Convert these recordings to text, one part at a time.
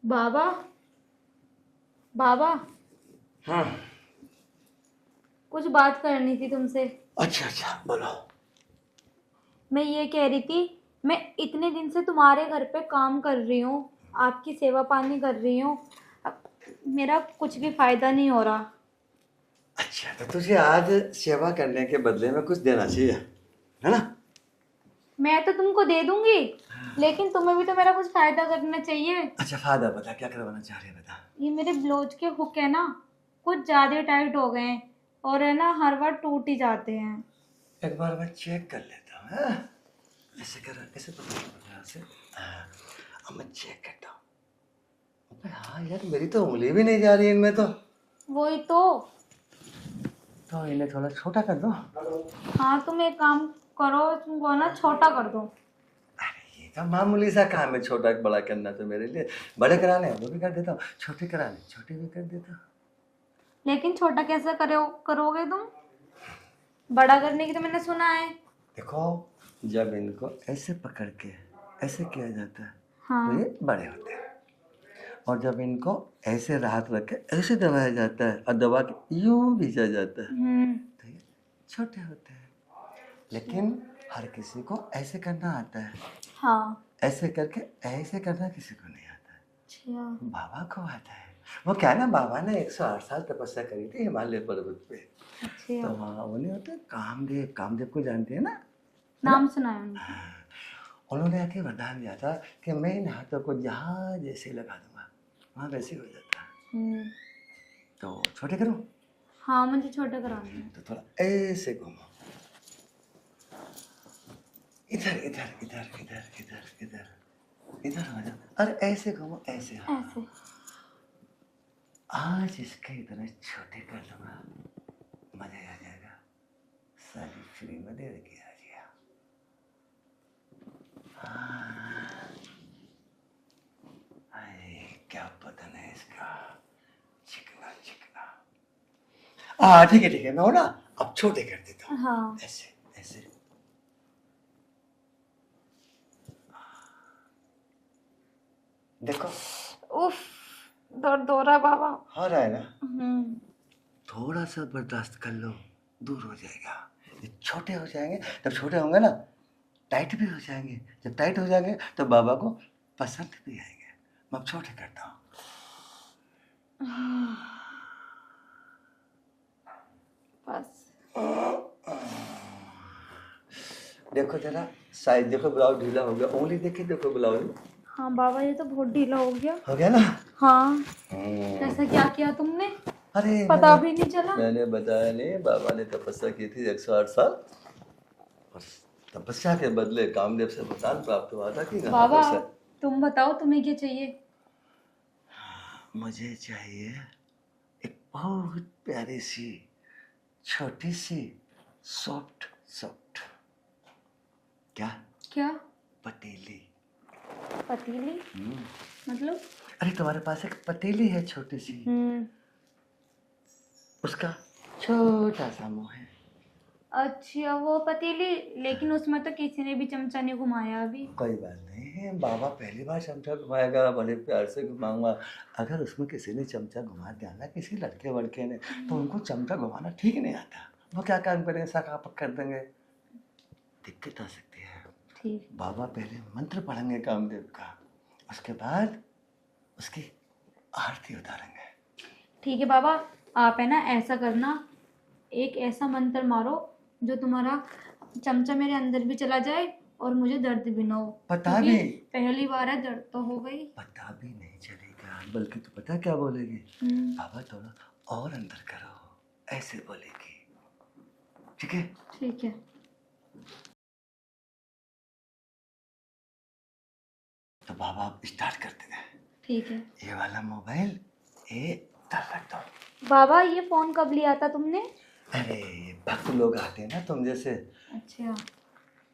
बाबा, बाबा, हाँ। कुछ बात करनी थी तुमसे। अच्छा अच्छा, बोलो। मैं ये कह रही थी, मैं इतने दिन से तुम्हारे घर पे काम कर रही हूँ, आपकी सेवा पानी कर रही हूँ, अब मेरा कुछ भी फायदा नहीं हो रहा। अच्छा, तो तुझे आज सेवा करने के बदले में कुछ देना चाहिए, है ना? मैं तो तुमको दे दूंगी, लेकिन तुम्हें भी तो मेरा कुछ फायदा करना चाहिए। अच्छा, फायदा बता, क्या करवाना चाह रही है, बता। ये मेरे ब्लाउज के हुक है ना, कुछ ज्यादा टाइट हो गए हैं और है ना हर बार टूट ही जाते हैं। एक बार मैं चेक कर लेता हूँ, हाँ? ऐसे कर, ऐसे पकड़ से। हाँ, अब मैं चेक करता हूँ। अबे हाँ यार, मेरी तो उंगली भी नहीं जा रही है इनमें तो। वही तो। तो इन्हें थोड़ा छोटा कर दो। हाँ, तुम एक काम करो, तुमको ना छोटा कर दो। अरे ये तो मामूली सा काम है, छोटा बड़ा करना तो मेरे लिए। बड़े कराने हैं वो भी कर देता हूँ, छोटे कराने छोटे भी कर देता हूँ। लेकिन छोटा कैसे करोगे तुम? बड़ा करने की तो मैंने सुना है। देखो, जब इनको ऐसे पकड़ के ऐसे किया जाता है तो हाँ। ये बड़े होते हैं, और जब इनको ऐसे हाथ रख के ऐसे दबाया जाता है और दबा के यूं भेजा जाता है तो ये छोटे होते हैं। लेकिन हर किसी को ऐसे करना आता है, हाँ। ऐसे करके ऐसे करना किसी को नहीं आता है। अच्छा। बाबा को आता है। वो क्या है ना, बाबा ने 108 साल तपस्या करी थी हिमालय पर्वत पे। अच्छा। तो वहाँ उन्हें होते हैं कामदेव, कामदेव को जानते हैं ना, है ना? नाम सुना है उनका। हाँ, उन्होंने आके वरदान दिया था कि मैं इन हाथों को जहाँ जैसे लगा दूंगा वहाँ वैसे हो जाता है। तो छोटे करो। हाँ, मुझे छोटा कराना है। तो थोड़ा ऐसे घूमो, इधर इधर इधर इधर इधर इधर इधर हो जाओ, और ऐसे घूमो, ऐसे। हाँ, ऐसे। आज इसके इतने छोटे कर दूंगा, मजा आ जाएगा। सारी फ्री में दे रखी आ गया। अरे क्या बदन है इसका, चिकना चिकना। हाँ ठीक है ठीक है, मैं वो ना अब छोटे कर देता हूँ। हाँ। ऐसे ऐसे। देखो, उफ, दर्द हो रहा है बाबा। हो रहा है ना? हम्म। थोड़ा सा बर्दाश्त कर लो, दूर हो जाएगा। ये छोटे हो जाएंगे, जब छोटे होंगे ना टाइट भी हो जाएंगे, जब टाइट हो जाएंगे तो बाबा को पसंद भी आएंगे। मैं अब छोटे करता हूँ। बस। देखो जरा साइज देखो, ब्लाउज ढीला हो गया, उंगली देखिए, देखो ब्लाउज हाँ बाबा, ये तो बहुत ढीला हो गया ना। हाँ। कैसा क्या किया तुमने? अरे पता भी नहीं चला। मैंने बताया नहीं, बाबा ने तपस्या की थी 108 साल, और तपस्या के बदले कामदेव से वरदान प्राप्त हुआ था कि बाबा, तुम बताओ तुम्हें क्या चाहिए? मुझे चाहिए एक बहुत प्यारी सी छोटी सी सॉफ्ट सॉफ्ट, क्या क्या? पतीली। पतीली? मतलब? अरे तुम्हारे पास एक पतीली है छोटी सी, उसका छोटा सा मुंह है। अच्छा, वो पतीली, लेकिन उसमें तो किसी ने भी चमचा नहीं घुमाया अभी। कोई बात नहीं है, बाबा पहली बार चमचा घुमाएगा, बड़े प्यार से घुमाऊंगा। अगर उसमें किसी ने चमचा घुमा दिया ना, किसी लड़के वड़के ने, तो उनको चमचा घुमाना ठीक नहीं आता। वो क्या काम करेंगे, सकापक कर देंगे, दिक्कत आ सकती है। ठीक। बाबा पहले मंत्र पढ़ेंगे कामदेव का, उसके बाद उसकी आरती उतारेंगे। ठीक है बाबा, आप है ना ऐसा करना, एक ऐसा मंत्र मारो जो तुम्हारा चमचा मेरे अंदर भी चला जाए और मुझे दर्द भी ना हो। पता भी पहली बार है, दर्द तो हो गई। पता भी नहीं चलेगा, बल्कि तू पता क्या बोलेगी, बाबा थोड़ा और अंदर करो, ऐसे बोलेगी। ठीक है? ठीक है। तो बाबा आप स्टार्ट करते हैं। ठीक है। ये वाला मोबाइल ये इधर रख दो। बाबा, ये फोन कब लिया था तुमने? अरे भक्त लोग आते हैं ना तुम जैसे, अच्छा।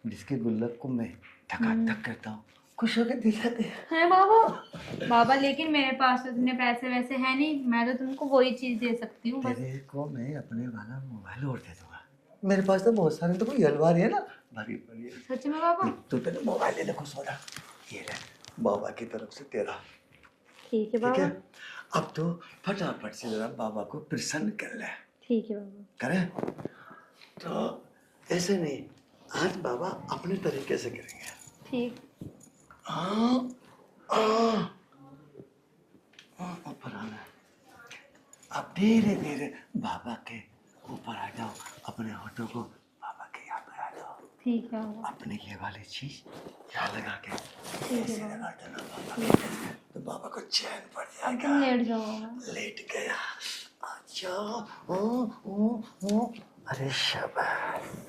जिसके गुल्लक को मैं ठकाठक करता हूँ, खुश होकर दिलाते है बाबा। बाबा, लेकिन मेरे पास तो इतने पैसे वैसे है नहीं, मैं तो तुमको वही चीज दे सकती हूँ बस। तेरे को मैं अपने वाला मोबाइल और दे दूंगा। मेरे पास तो बहुत सारे, तो कोई अलमारी है ना भरी पड़ी है। सच में बाबा? तू पहले मोबाइल ले ले, खुश हो रहा। ये ले बाबा की तरफ से तेरा। ठीक है ठीक है, बाबा। अब तो फटाफट से जरा बाबा को प्रसन्न कर ले। ठीक है बाबा। करें तो ऐसे नहीं, आज बाबा अपने तरीके से करेंगे। ठीक। हाँ हाँ, ऊपर आना है। अब धीरे धीरे बाबा के ऊपर आ जाओ, अपने होठों को बाबा के यहाँ पे आ जाओ। ठीक है बाबा। अपने ये वाली चीज यहाँ लगा के ठीक है ऐसे बाबा। लगा देना बाबा के, तो बाबा को चैन पड़ अब जाएगा। तुम लेट जाओ बाबा। लेट गया। अच्छा अरे शाबाश।